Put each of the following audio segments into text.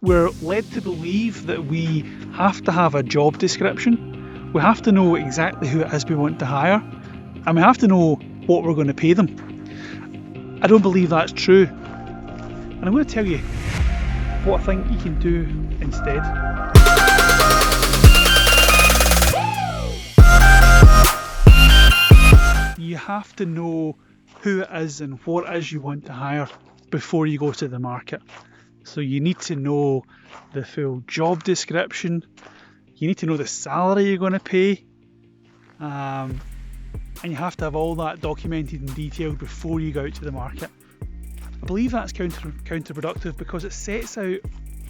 We're led to believe that we have to have a job description, we have to know exactly who it is we want to hire, and we have to know what we're going to pay them. I don't believe that's true, and I'm going to tell you what I think you can do instead. You have to know who it is and what it is you want to hire before you go to the market. So you need to know the full job description, you need to know the salary you're going to pay, and you have to have all that documented and detailed before you go out to the market. I believe that's counterproductive because it sets out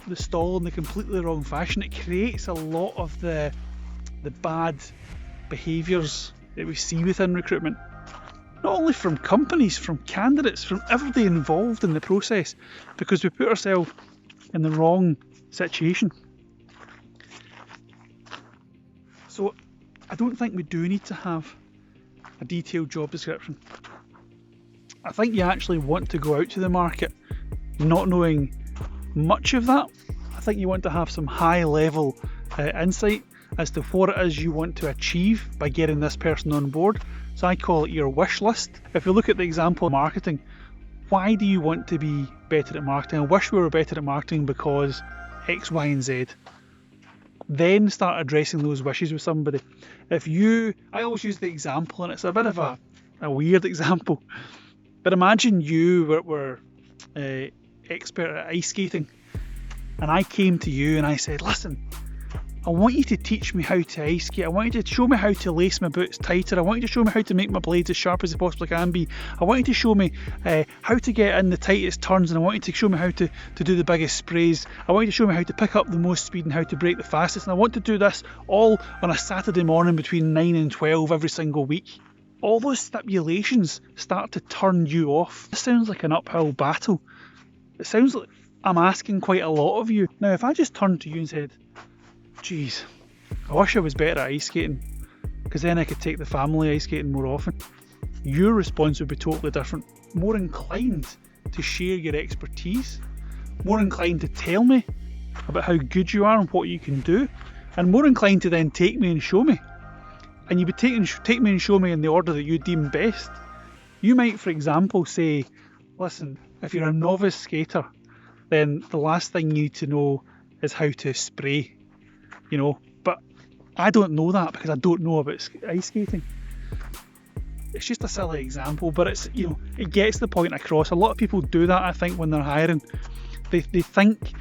the stall in the completely wrong fashion. It creates a lot of the bad behaviours that we see within recruitment. Not only from companies, from candidates, from everybody involved in the process, because we put ourselves in the wrong situation. So I don't think we do need to have a detailed job description. I think you actually want to go out to the market not knowing much of that. I think you want to have some high level insight as to what it is you want to achieve by getting this person on board. So I call it your wish list. If you look at the example of marketing, why do you want to be better at marketing? I wish we were better at marketing because X, Y, and Z. Then start addressing those wishes with somebody. I always use the example, and it's a bit of a weird example, but imagine you were expert at ice skating, and I came to you and I said, listen, I want you to teach me how to ice skate. I want you to show me how to lace my boots tighter. I want you to show me how to make my blades as sharp as they possibly can be. I want you to show me how to get in the tightest turns, and I want you to show me how to do the biggest sprays. I want you to show me how to pick up the most speed and how to brake the fastest. And I want to do this all on a Saturday morning between 9 and 12 every single week. All those stipulations start to turn you off. This sounds like an uphill battle. It sounds like I'm asking quite a lot of you. Now, if I just turned to you and said, geez, I wish I was better at ice skating, because then I could take the family ice skating more often, your response would be totally different. More inclined to share your expertise, more inclined to tell me about how good you are and what you can do, and more inclined to then take me and show me. And you would take me and show me in the order that you deem best. You might, for example, say, listen, if you're a novice skater, then the last thing you need to know is how to spray. But I don't know that because I don't know about ice skating. It's just a silly example, but it's, it gets the point across. A lot of people do that, I think, when they're hiring. They think,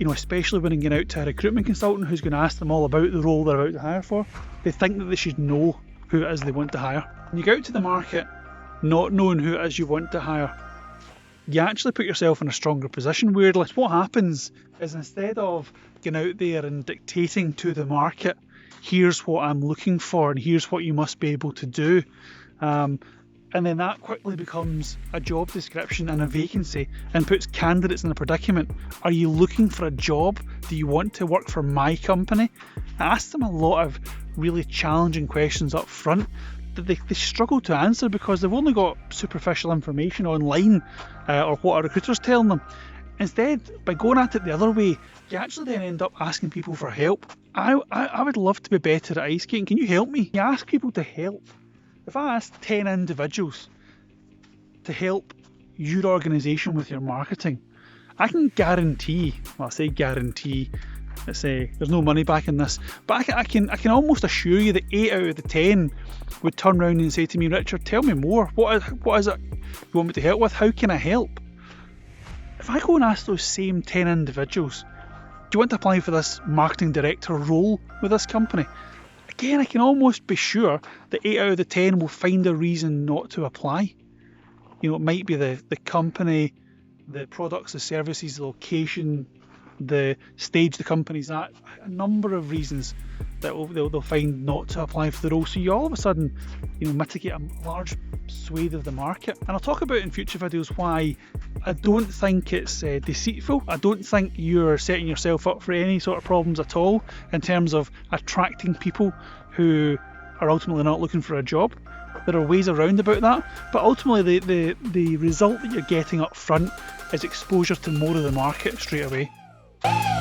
especially when they're going out to a recruitment consultant who's going to ask them all about the role they're about to hire for, they think that they should know who it is they want to hire. When you go out to the market not knowing who it is you want to hire, you actually put yourself in a stronger position. Weirdly, what happens is, instead of going out there and dictating to the market, here's what I'm looking for and here's what you must be able to do, and then that quickly becomes a job description and a vacancy and puts candidates in a predicament. Are you looking for a job? Do you want to work for my company? I ask them a lot of really challenging questions up front that they struggle to answer because they've only got superficial information online or what a recruiter's telling them. Instead, by going at it the other way, you actually then end up asking people for help. I would love to be better at ice skating. Can you help me? You ask people to help. If I ask 10 individuals to help your organisation with your marketing, I can guarantee, well, I say guarantee, there's no money back in this, but I can almost assure you that 8 out of the 10 would turn around and say to me, Richard, tell me more. What is it you want me to help with? How can I help? If I go and ask those same 10 individuals, do you want to apply for this marketing director role with this company? Again, I can almost be sure that 8 out of the 10 will find a reason not to apply. It might be the company, the products, the services, the location, the stage the company's at, a number of reasons that they'll find not to apply for the role. So you all of a sudden, mitigate a large swathe of the market. And I'll talk about in future videos why I don't think it's deceitful. I don't think you're setting yourself up for any sort of problems at all in terms of attracting people who are ultimately not looking for a job. There are ways around about that, but ultimately the result that you're getting up front is exposure to more of the market straight away. Hey!